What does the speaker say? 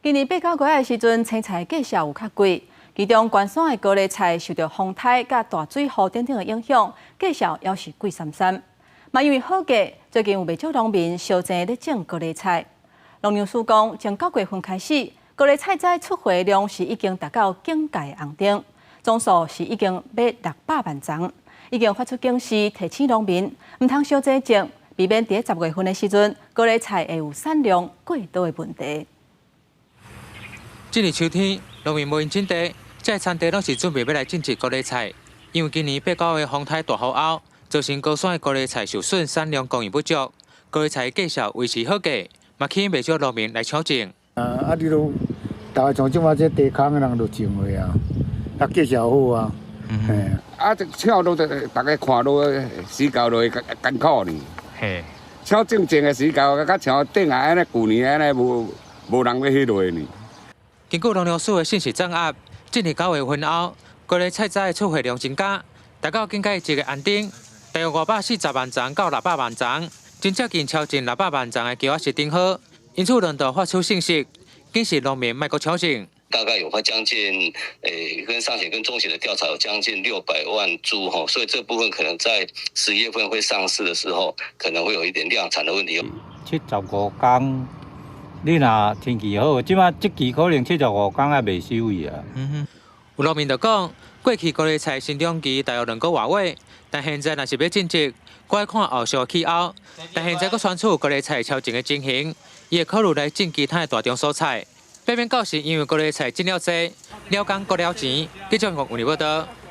今年8、9月的时阵，青菜价格有较贵，其中关山的高丽菜受到风台甲大水雨等等的影响，价格也是贵三三。嘛因为好价，最近有袂少农民烧钱咧种高丽菜。农粮署讲，从9月份开始，高丽菜在出货量是已经达到警戒红灯，总数是已经要600万丛，已经发出警示，提醒农民唔通烧这种，避免伫10月份的时阵，高丽菜会有产量过多的问题。今年秋天，农民无因种地，这产地拢是准备要来种植高丽菜，因为今年8、9月风台大雨后，造成高山的高丽菜受损，产量供应不足，高丽菜的价格维持好价，嘛吸引袂少农民来抢种。你都大概像即马这地坑的人都种落啊，价格好啊。这抢都大家看到时间都会艰苦呢。嘿，抢种的时间，甲抢顶下安尼旧年安尼无人要迄落呢。经过农粮署的信息掌握，今年9月份后，高丽菜摘的出货量增加，达到警戒1个安定，大约540万丛到600万丛，真接近超进600万丛的计划是顶好，因此轮到发出信息，警示农民莫搁抢种。大概有将近，跟上血跟中血的调查有将近600万株哈，所以这部分可能在11月份会上市的时候，可能会有一点量产的问题。75天，你若天气好，即马即期可能75天还未收去啊。有农民就讲，过去高丽菜生长期大约2个月尾，但现在若是要种植，该看后续气候。但现在佫传出高丽菜超种的情形，伊会考虑来种其他的大宗蔬菜。避免到时因为高丽菜种了多，了工割了钱，继续用你报道。